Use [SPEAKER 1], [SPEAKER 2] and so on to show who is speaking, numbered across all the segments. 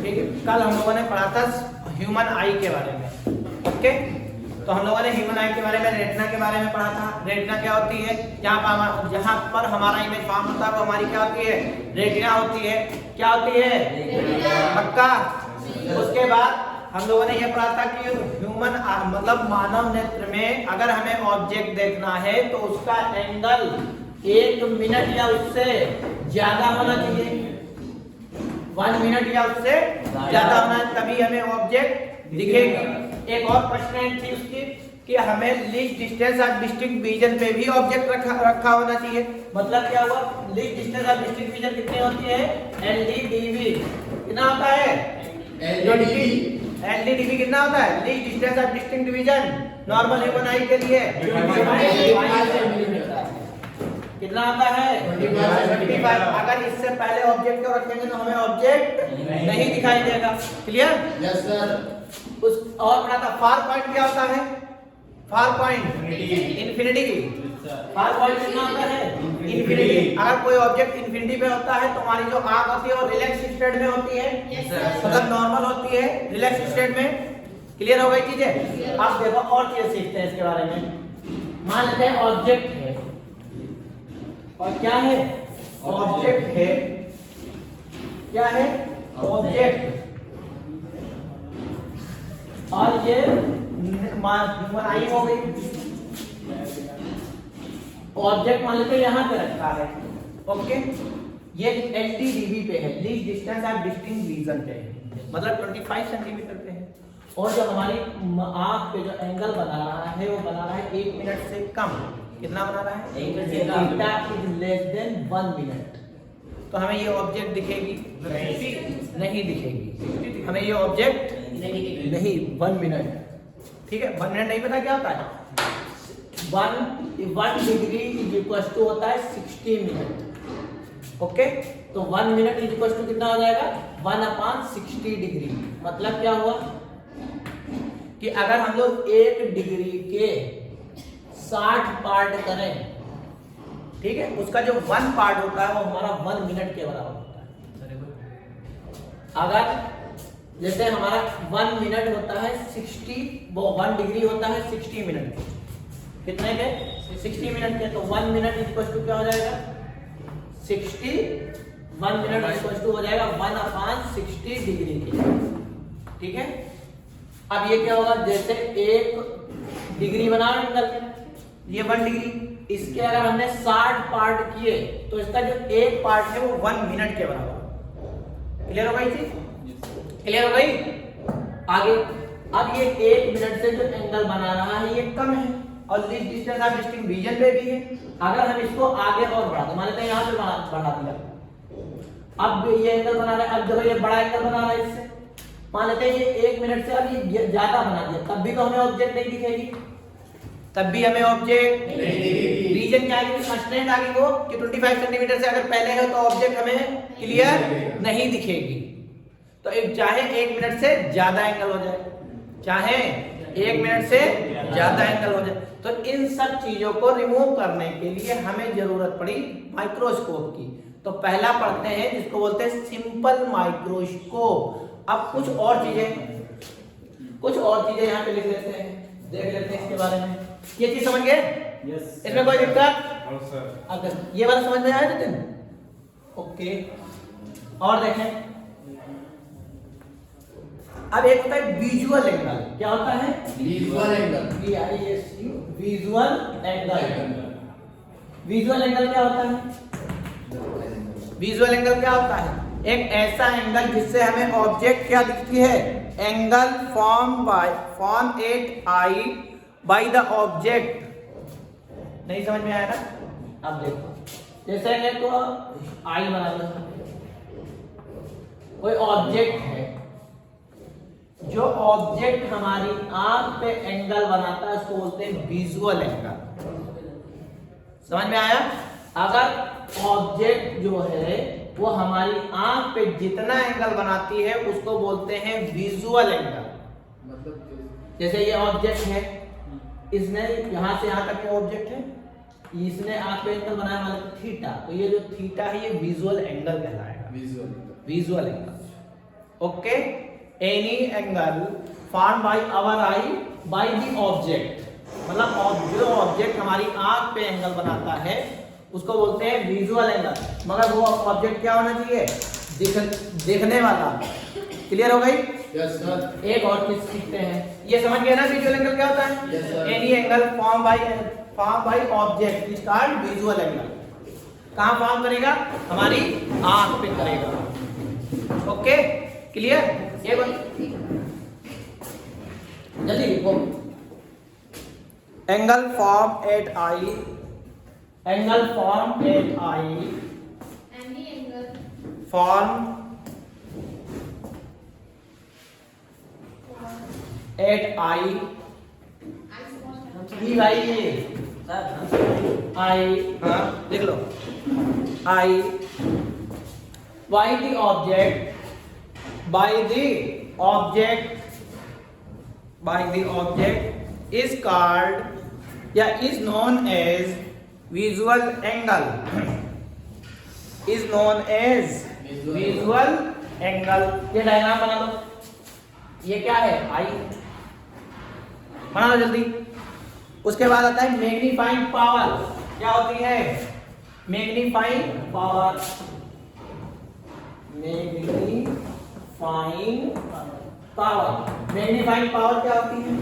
[SPEAKER 1] ठीक है, कल हम लोगों ने पढ़ा था ह्यूमन आई के बारे में। ओके, तो हम लोगों ने ह्यूमन आई के बारे में, रेटिना के बारे में पढ़ा था। रेटिना क्या होती है? जहाँ पर हमारा इमेज फॉर्म होता है वो हमारी क्या होती है? रेटिना होती है। क्या होती है? पक्का। उसके बाद हम लोगों ने ये पढ़ा था कि ह्यूमन मतलब मानव नेत्र में अगर हमें ऑब्जेक्ट देखना है तो उसका एंगल 1 मिनट या उससे ज्यादा होना चाहिए। 1 मिनट या उससे ज्यादा होना, तभी हमें ऑब्जेक्ट दिखेगी। एक और क्वेश्चन थी उसकी कि हमें लीस्ट डिस्टेंस और डिस्टिंक्ट विजन पे भी ऑब्जेक्ट रखा होना चाहिए। मतलब क्या हुआ? लीस्ट डिस्टेंस और डिस्टिंक्ट विजन कितनी होती है? LDDB कितना होता है? LDDB कितना होता है? लीस्ट डिस्टेंस और डिस्टिंक्ट विजन नॉर्मल ह्यूमन आई के लिए कितना आता है? 25। अगर इससे पहले ऑब्जेक्ट को रखेंगे तो हमें ऑब्जेक्ट नहीं दिखाई देगा। क्लियर?
[SPEAKER 2] Yes sir.
[SPEAKER 1] उस और पढ़ा था फार पॉइंट क्या होता है? फार पॉइंट इन्फिनिटी की। फार पॉइंट कितना होता है? इन्फिनिटी। अगर कोई ऑब्जेक्ट इन्फिनिटी पे होता है तो हमारी जो आंख होती है वो रिलैक्स स्टेट में होती है, मतलब नॉर्मल होती है, रिलैक्स स्टेट में। क्लियर हो गई चीजें? आप देखो और चीजें सीखते हैं इसके बारे में। मान लेते हैं ऑब्जेक्ट है और क्या है? ऑब्जेक्ट है। क्या है? ऑब्जेक्ट। और ये ह्यूमन आई हो गई। ऑब्जेक्ट मान लेते यहाँ पे रखा है। ओके, ये LDDB पे है, लीस्ट डिस्टेंस और डिस्टिंक्ट विजन पे है, मतलब 25 सेंटीमीटर पे है। और जो हमारी आंख पे जो एंगल बना रहा है वो बना रहा है 1 मिनट से कम। कितना बना रहा है? 1 मिनट से कम। Theta is less than 1 minute. तो हमें ये ऑब्जेक्ट दिखेगी? नहीं दिखेगी। हमें ये ऑब्जेक्ट नहीं 1 मिनट। ठीक है, 1 मिनट नहीं पता क्या होता है? 1 डिग्री इज इक्वल टू होता है 60 मिनट। ओके, तो 1 मिनट इज इक्वल टू कितना हो जाएगा? 1/60 डिग्री। मतलब क्या हुआ कि अगर हम लोग 1 डिग्री के 60 पार्ट करें, ठीक है, उसका जो 1 पार्ट होता है वो हमारा 1 मिनट के बराबर होता है। अगर जैसे हमारा 1 मिनट होता है 60, वो 1 डिग्री होता है 60 मिनट। कितने के? 60 मिनट के। तो 1 मिनट इक्वल टू क्या हो जाएगा? 60। 1 मिनट इक्वल टू हो जाएगा 1/60 डिग्री के। ठीक है, अब ये क्या होगा? जैसे 1 डिग्री बना एंगल, ये 1 डिग्री, इसके अगर हमने 60 पार्ट किए तो इसका जो 1 पार्ट है वो 1 मिनट के बराबर। क्लियर हो गई चीज? क्लियर हो गई? आगे अब ये 1 मिनट से जो एंगल बना रहा है ये कम है और लीस्ट डिस्टेंस और डिस्टिंक्ट विजन पे भी है। अगर हम इसको आगे और बढ़ा दो, मान लेते हैं यहाँ पे बढ़ा दिया, अब ये एंगल बना रहा है, अब देखो ये बड़ा एंगल बना रहा है इससे। मान लेते हैं ये 1 मिनट से अब ये ज्यादा बना दिया, तब भी तो हमें ऑब्जेक्ट नहीं दिखेगी। तब भी हमें ऑब्जेक्ट नहीं दिखेगी। रीजन क्या है? कंस्ट्रेंट आ गई वो कि 25 सेंटीमीटर से अगर पहले है तो ऑब्जेक्ट हमें क्लियर नहीं दिखेगी। तो चाहे 1 मिनट से ज्यादा एंगल हो जाए, चाहे 1 मिनट से ज्यादा एंगल हो जाए, तो इन सब चीजों को रिमूव करने के लिए हमें जरूरत पड़ी माइक्रोस्कोप की। तो पहला पढ़ते हैं जिसको बोलते हैं सिंपल माइक्रोस्कोप। अब कुछ और चीजें यहाँ पे लिख लेते हैं, देख लेते हैं इसके बारे में। ये चीज समझ गए?
[SPEAKER 3] यस।
[SPEAKER 1] इसमें कोई दिक्कत?
[SPEAKER 3] हाँ सर।
[SPEAKER 1] अगर ये बात समझ में आया नितिन? ओके, और देखें, अब एक होता है विजुअल एंगल। क्या होता है?
[SPEAKER 2] Visual angle.
[SPEAKER 1] VISU visual angle. Visual angle क्या होता है? विजुअल एंगल क्या होता है? एक ऐसा एंगल जिससे हमें ऑब्जेक्ट क्या दिखती है? Angle form at eye by the object. नहीं समझ में आया ना? अब देखो, जैसे को आई बना लो, कोई ऑब्जेक्ट है, जो ऑब्जेक्ट हमारी आंख पे एंगल बनाता है उसको बोलते हैं विजुअल एंगल। समझ में आया? अगर ऑब्जेक्ट जो है वो हमारी आंख पे जितना एंगल बनाती है उसको बोलते हैं विजुअल एंगल।
[SPEAKER 2] मतलब
[SPEAKER 1] जैसे ये ऑब्जेक्ट है, इसने यहां से यहां तक ये ऑब्जेक्ट है, इसने आंख पे एंगल बनाया मान लो थीटा, तो ये जो थीटा है ये विजुअल एंगल कहलाएगा। Visual angle. Okay, any angle form by our eye by the object, मतलब जो ऑब्जेक्ट हमारी आंख पे एंगल बनाता है उसको बोलते हैं विजुअल एंगल, मगर वो ऑब्जेक्ट क्या होना चाहिए, देखने वाला। क्लियर हो गई?
[SPEAKER 2] Yes sir.
[SPEAKER 1] एक और चीज सीखते हैं, ये समझ गए ना विजुअल एंगल क्या होता है?
[SPEAKER 2] Yes sir.
[SPEAKER 1] Any angle form by object is called visual angle. कहां फॉर्म करेगा? हमारी आंख पे करेगा। Okay, clear? ये जल्दी लिखो। Angle form at eye, angle form at eye,
[SPEAKER 3] Any angle
[SPEAKER 1] form at eye,
[SPEAKER 3] I suppose
[SPEAKER 1] ई भाई ये आई, हाँ लिख लो, eye by the object, by the object is called या is known as visual angle, is known as visual angle. ये diagram बना दो, ये क्या है? आई, बना लो जल्दी। उसके बाद आता है मैग्नीफाइंग पावर। क्या होती है? Magnifying power, magnifying power, magnifying power क्या होती है?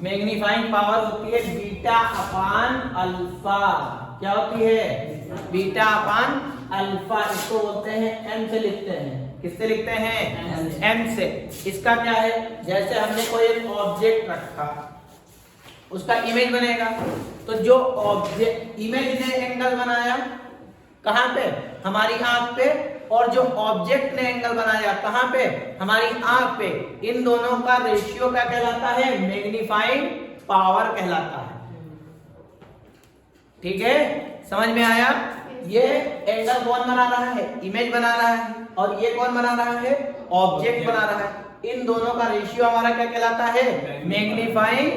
[SPEAKER 1] मैग्नीफाइंग पावर होती है बीटा अपान अल्फा। क्या होती है? बीटा अपान अल्फा। इसको बोलते हैं एम से लिखते हैं। किससे लिखते हैं? एम से। इसका क्या है? जैसे हमने कोई एक ऑब्जेक्ट रखा, उसका इमेज बनेगा, तो जो ऑब्जेक्ट इमेज ने एंगल बनाया कहां पे? हमारी आंख पे, और जो ऑब्जेक्ट ने एंगल बनाया कहां पे? हमारी आंख पे। इन दोनों का रेशियो क्या कहलाता है? मैग्नीफाइंग पावर कहलाता है। ठीक है, समझ में आया? ये एंगल कौन बना रहा है? इमेज बना रहा है। और ये कौन बना रहा है? ऑब्जेक्ट बना रहा है। इन दोनों का रेशियो हमारा क्या कहलाता है? मैग्नीफाइंग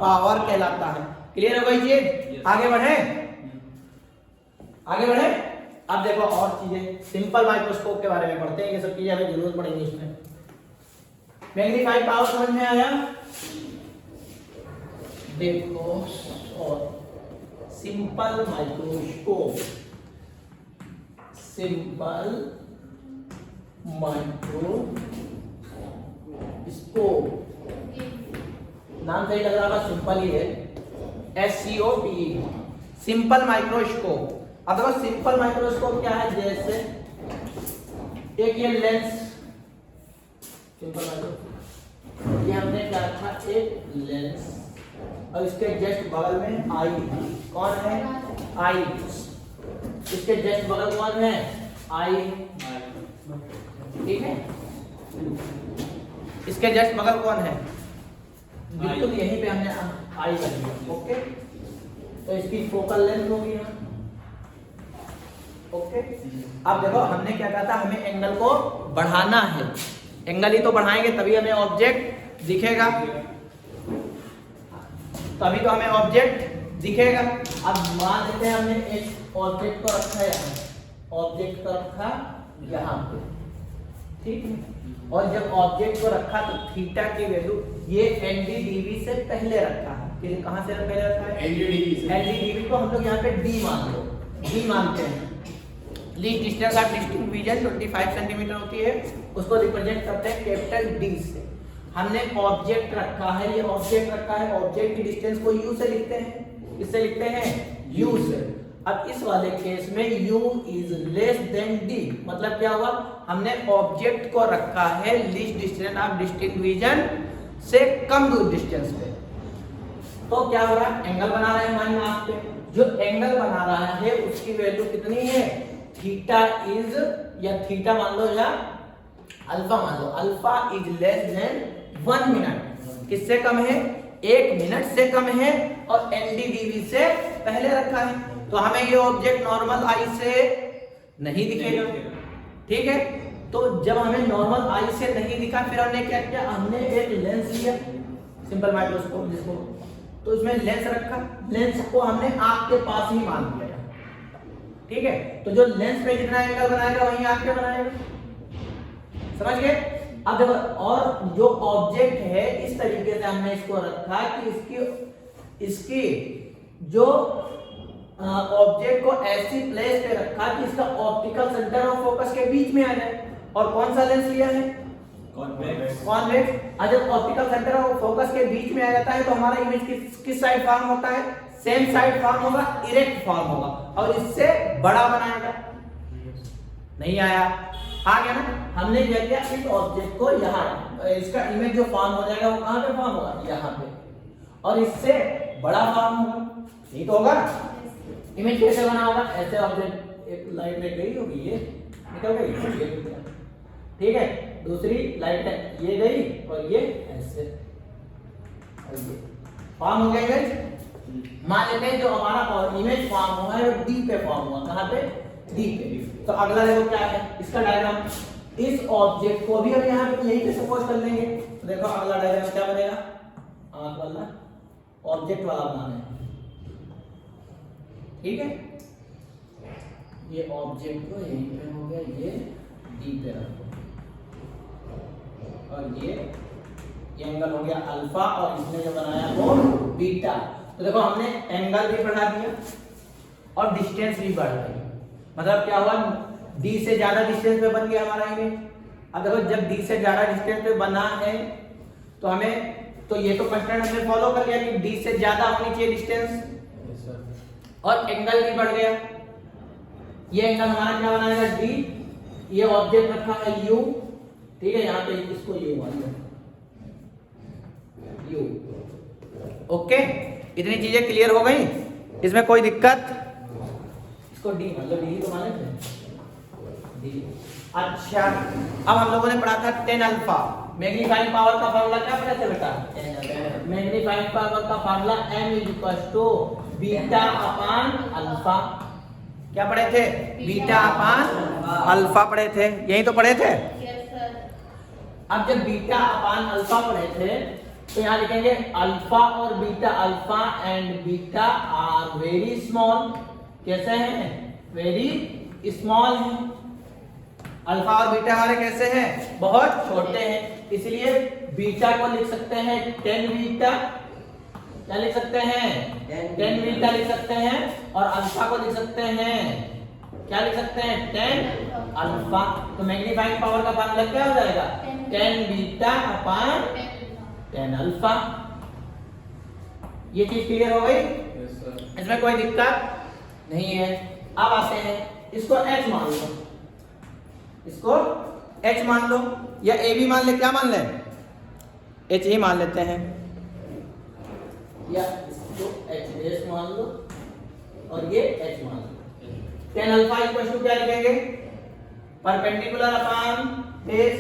[SPEAKER 1] पावर कहलाता है। क्लियर हो गई चीज? आगे बढ़े, आगे बढ़े। अब देखो और चीजें, सिंपल माइक्रोस्कोप के बारे में पढ़ते हैं। ये सब चीजें हमें जरूरत पड़ेगी इसमें। मैग्नीफाइंग पावर समझ में आया? देखो, और सिंपल माइक्रोस्कोप, सिंपल माइक्रोस्कोप, नाम सही लग रहा होगा, सिंपल ही है, SCOPE, सिंपल माइक्रोस्कोप। अब देखो सिंपल माइक्रोस्कोप क्या है? जैसे एक ये लेंस, सिंपल माइक्रोस्कोप, ये हमने क्या रखा? एक लेंस, और इसके जस्ट बगल में आई। कौन है? आई। इसके जस्ट बगल कौन है? आई। ठीक है, इसके जस्ट बगल कौन है? बिल्कुल यहीं पे हमने आई कर दिया। ओके, तो इसकी फोकल लेंथ होगी यहाँ। ओके, अब देखो हमने क्या कहा था? हमें एंगल को बढ़ाना है। एंगल ही तो बढ़ाएंगे तभी हमें ऑब्जेक्ट दिखेगा, तभी तो हमें ऑब्जेक्ट दिखेगा। अब मान लेते हैं हमने एक ऑब्जेक्ट को रखा है, ऑब्जेक्ट को रखा यहाँ पे, ठीक है। और जब ऑब्जेक्ट को रखा तो थीटा की वैल्यू ये NDDV से पहले रखा है। फिर कहां से पहले रखा है?
[SPEAKER 2] NDDV से।
[SPEAKER 1] NDDV को हम लोग यहाँ पे D मान लो, D मानते हैं। Least distance of distinct vision 25 centimetre होती है, उसको रिप्रेजेंट करते हैं कैपिटल D से। हमने ऑब्जेक्ट रखा है, ये ऑब्जेक्ट रखा है, ऑब्जेक्ट की डिस्टेंस को U से लिखते हैं। किससे लिखते हैं? U से। अब इस वाले केस में U is less then D, मतलब क्या हुआ? हमने ऑब्जेक्ट को रखा है least distance of distinct vision से कम दूर डिस्टेंस पे, तो क्या हो रहा है? एंगल बना रहे हैं हमारी आंख पे। जो एंगल बना रहा है उसकी वैल्यू कितनी है? थीटा इज, या थीटा मान लो या अल्फा मान लो, alpha is less than 1 minute. किससे कम है? 1 मिनट से कम है, और NDDV से पहले रखा है। तो हमें ये ऑब्जेक्ट नॉर्मल आई से नहीं दिखेगा। ठीक है, तो जब हमें नॉर्मल आई से नहीं दिखा, फिर हमने क्या किया? हमने एक लेंस लिया, सिंपल माइक्रोस्कोप जिसको, तो उसमें लेंस रखा, लेंस को हमने आंख के पास ही मान लिया। ठीक है, तो जो लेंस पे जितना एंगल बनाएगा वही आंख पे बनाएगा, समझ गए। अब देखो, और जो ऑब्जेक्ट है इस तरीके से हमने इसको रखा कि इसकी जो ऑब्जेक्ट को ऐसी प्लेस पे रखा कि इसका ऑप्टिकल सेंटर ऑफ फोकस के बीच में आ जाए। और कौन सा लेंस लिया है? कॉन्वेक्स। जब ऑप्टिकल सेंटर ऑफ फोकस के बीच में आ जाता है तो हमारा इमेज किस साइड फॉर्म होता है? सेम साइड फॉर्म होगा, इरेक्ट फॉर्म होगा, और इससे बड़ा बनाएगा। नहीं आया? आ गया ना। हमने क्या किया, इस ऑब्जेक्ट को यहाँ, इसका इमेज जो फॉर्म हो जाएगा वो कहाँ पे फॉर्म होगा? यहाँ पे, और इससे बड़ा फॉर्म होगा। ठीक होगा? इमेज कैसे बना होगा? ऐसे ऑब्जेक्ट एक लाइट में गई होगी, ये निकल गई, ठीक है, दूसरी लाइट है ये गई और ये ऐसे, और ये फॉर्म हो गया इमेज। मान लेते हैं जो हमारा इमेज फॉर्म हुआ है वो डी पे फॉर्म हुआ। कहाँ पे? डी पे। तो अगला देखो क्या है इसका डायग्राम। इस ऑब्जेक्ट को भी हम यहाँ पे यहीं पे सपोज कर लेंगे। तो देखो अगला डायग्राम क्या बनेगा? आंख वाला ऑब्जेक्ट वाला बनाना है, ठीक है। ये ऑब्जेक्ट को यहीं पे हो गया, ये डी पे रखो, और ये एंगल हो गया अल्फा, और इसने जो बनाया वो बीटा। तो देखो हमने एंगल भी बढ़ा दिया और डिस्टेंस भी बढ़ गई। मतलब क्या हुआ? डी से ज्यादा डिस्टेंस पे बन गया हमारा इमेज। अब देखो जब डी से ज्यादा डिस्टेंस पे बना है तो हमें, तो ये तो कंस्ट्रेंट हमने फॉलो कर लिया कि डी से ज्यादा होनी चाहिए डिस्टेंस, और एंगल भी बढ़ गया। ये एंगल हमारा क्या बनाएगा? डी। ये ऑब्जेक्ट रखा है यू, ठीक है, यहाँ पे इसको यू मान लो, यू। ओके, इतनी चीजें क्लियर हो गई, इसमें कोई दिक्कत? इसको डी मतलब डी तो माने थे डी। अच्छा, अब हम लोगों ने पढ़ा था 10 अल्फा। मैग्नीफाइंग पावर का फार्मूला क्या पढ़ा था बेटा? मैग्नीफाइंग पावर का फार्मूला m = बीटा अपान अल्फा। क्या पढ़े थे? बीटा अपान अल्फा पढ़े थे, यही तो पढ़े थे।
[SPEAKER 3] Yes sir.
[SPEAKER 1] अब जब बीटा अपान अल्फा पढ़े थे तो यहाँ लिखेंगे अल्फा और beta, alpha and beta are very small. कैसे हैं? वेरी स्मॉल है। अल्फा और बीटा हमारे कैसे हैं? बहुत छोटे हैं। इसलिए बीटा को लिख सकते हैं 10 बीटा। क्या लिख सकते हैं? 10 बीटा लिख सकते हैं। और अल्फा को लिख सकते हैं, क्या लिख सकते हैं? 10 अल्फा। तो मैग्नीफाइंग पावर का फार्मूला क्या हो जाएगा? 10 बीटा अपान 10 अल्फा। ये चीज क्लियर हो गई? इसमें कोई दिक्कत नहीं है। अब आते हैं, इसको h मान लो, इसको h मान लो, या a भी मान ले। क्या मान ले? h ही मान लेते हैं, या इसको h डेश मान लो और ये h मान लो। 10 अल्फा इक्वल टू क्या लिखेंगे? Perpendicular upon base.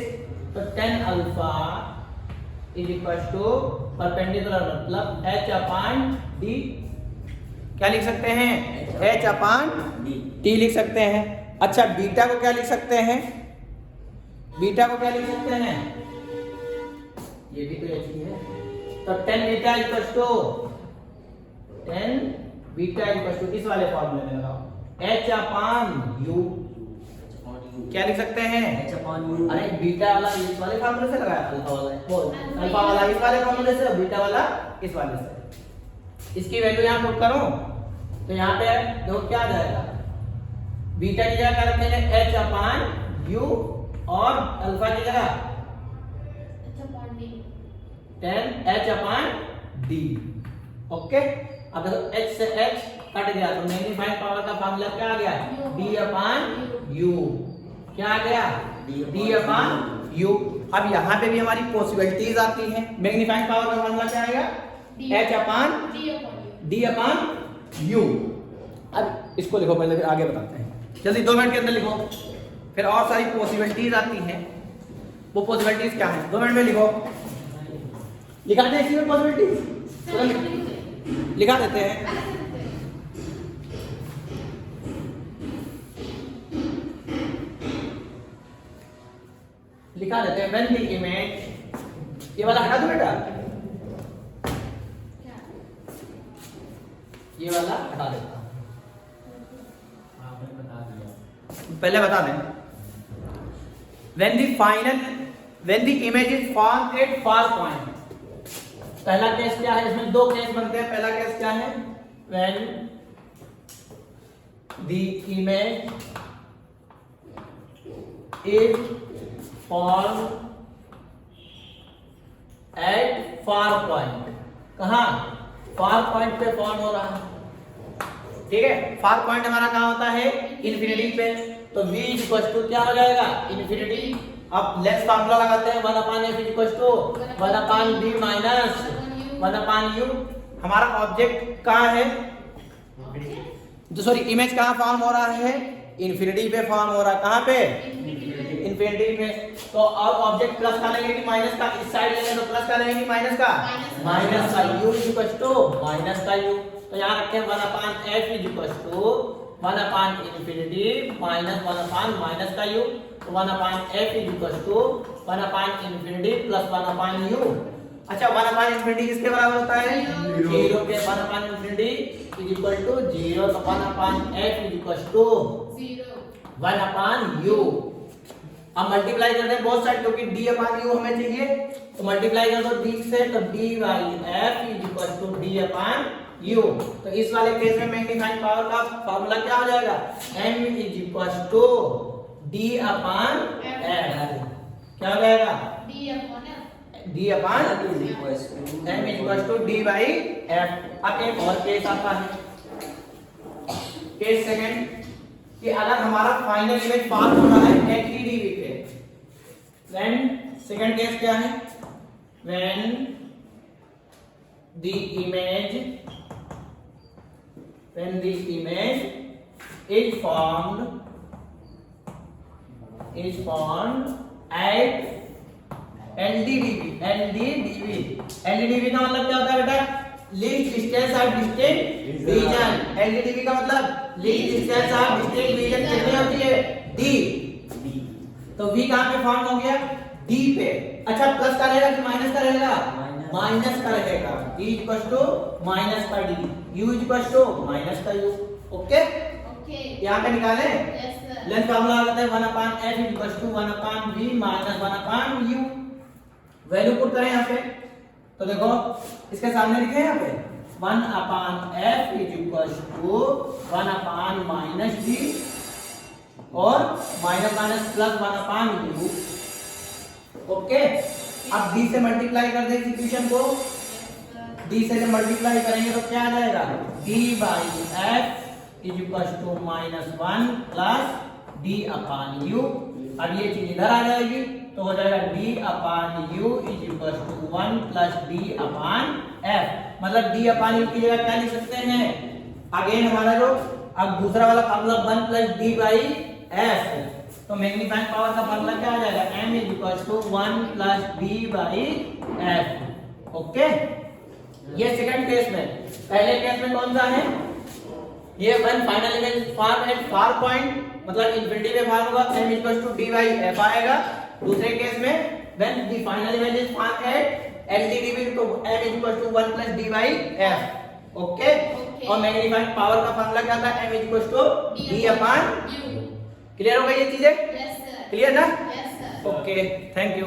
[SPEAKER 1] तो 10 alpha is equal to perpendicular मतलब h अपान d। क्या लिख सकते हैं? h अपान d लिख सकते हैं। अच्छा, बीटा को क्या लिख सकते हैं? बीटा को क्या लिख सकते हैं? ये भी तो h ही है। तो 10 beta equal to 10 beta equal to इस वाले फॉर्मूले में लगाओ h अपान u। क्या लिख सकते हैं? h अपान u। अरे बीटा वाला इस वाले फॉर्मूले से लगाया, अल्फा वाला, अल्फा वाला इस वाले फॉर्मूले से, बीटा वाला इस वाले से। इसकी वैल्यू यहाँ पुट करो तो यहाँ पे देखो क्या आ जाएगा? बीटा की जगह क्या रखेंगे? h अपान u, और अल्फा की जगह 10 h अपान d। ओके, अब देखो h से h कट गया तो मैग्नीफाइंग पावर का फार्मूला क्या आ गया? d अपान u। क्या आ गया? d अपान u। अब यहाँ पे भी हमारी पॉसिबिलिटीज आती हैं। मैग्नीफाइंग पावर का फार्मूला क्या आएगा? h अपान d अपान u। अब इसको लिखो पहले, फिर आगे बताते हैं। जल्दी 2 मिनट के अंदर लिखो, फिर और सारी पॉसिबिलिटीज आती हैं। वो पॉसिबिलिटीज क्या है? 2 मिनट में लिखो। लिखा दें इसी में पॉसिबिलिटीज, लिखा देते हैं। लिखा देते हैं व्हेन द इमेज, ये वाला हटा दो बेटा, ये वाला हटा देता हूं। पहले बता दें, when the image is formed at far point, पहला केस क्या है, इसमें दो केस बनते हैं। पहला केस क्या है, when the image is formed at far point, कहाँ, फार पॉइंट पे फॉर्म हो रहा है, ठीक है। फार पॉइंट हमारा कहाँ होता है, इन्फिनिटी पे, तो v इक्वल टू क्या हो जाएगा, इन्फिनिटी। अब लेस फार्मूला लगाते हैं, 1/f equal to 1/b minus 1/u। हमारा ऑब्जेक्ट कहाँ है, सॉरी इमेज कहाँ फॉर्म हो रहा है, इन्फिनिटी पे फॉर्म हो रहा है। कहाँ पे, इन्फिनिटी में। तो अब ऑब्जेक्ट प्लस का लेंगे कि माइनस का, इस साइड लेंगे तो प्लस का लेंगे कि माइनस का, माइनस का। u इक्वल टू माइनस का u, तो यहाँ रखें 1/f equal to 1/, minus 1/, minus का u, तो 1/f equal to 1/, plus 1/u। अच्छा 1/, किसके बराबर होता है, 0 के। 1/, इक्वल टू 0, तो 1/f इक्वल टू 1/u। अब मल्टीप्लाई करते हैं बहुत साइड, क्योंकि d/u हमें चाहिए, तो मल्टीप्लाई कर दो d से, तो d/f इक्वल टू d/u। तो इस वाले केस में मैग्नीफाइंग पावर का फार्मूला क्या हो जाएगा, m इक्वल टू d/f। क्या हो जाएगा, m इक्वल टू d/f। अब एक और केस आता है, केस सेकंड, कि अगर हमारा फाइनल इमेज पास हो रहा है 80 डिग्री पे, व्हेन सेकंड केस क्या है, when the image is formed at LDDB का मतलब क्या होता है बेटा, least distance of distinct region. LDDB का मतलब least distance of distinct region कितनी होती है, D। तो V कहाँ पे फॉर्म हो गया, D पे। अच्छा प्लस का रहेगा कि माइनस का रहेगा, माइनस का रहेगा। D इक्वल टू माइनस का D, U equal to minus का U। ओके, यहाँ पे निकाले लेंथ फार्मूला आ जाता है 1/f equal to 1/v minus 1/u। Value put करें यहाँ पे, तो देखो इसके सामने लिखे हैं यहाँ पे 1/f इक्वल टू 1/, d और minus minus plus 1/u। Okay, अब d से मल्टीप्लाई कर दे इस इक्वेशन को, d से जब मल्टीप्लाई करेंगे तो क्या आ जाएगा, d/f equal to -1 plus d/u। अब ये चीज इधर आ जाएगी, तो हो जाएगा d/u equal to 1 plus d/f। मतलब d/u की जगह क्या लिख सकते हैं, अगेन हमारा जो अब दूसरा वाला फार्मूला 1 प्लस d/f, तो मैग्नीफाइंग पावर का फार्मूला क्या आ जाएगा, m equal to 1 plus d/f। Okay, ये सेकंड केस में। पहले केस में कौन सा है, ये one final image form at far point, मतलब इन्फिनिटी पे फॉर्म होगा, m इक्वल टू d/f आएगा। दूसरे केस में when the final image is form at LDDB, तो m equal to 1 plus d/f। Okay, और मैग्नीफाइंग पावर का फार्मूला क्या था, m equal to d/u। Clear हो गई ये चीजें, क्लियर ना, ओके, थैंक यू।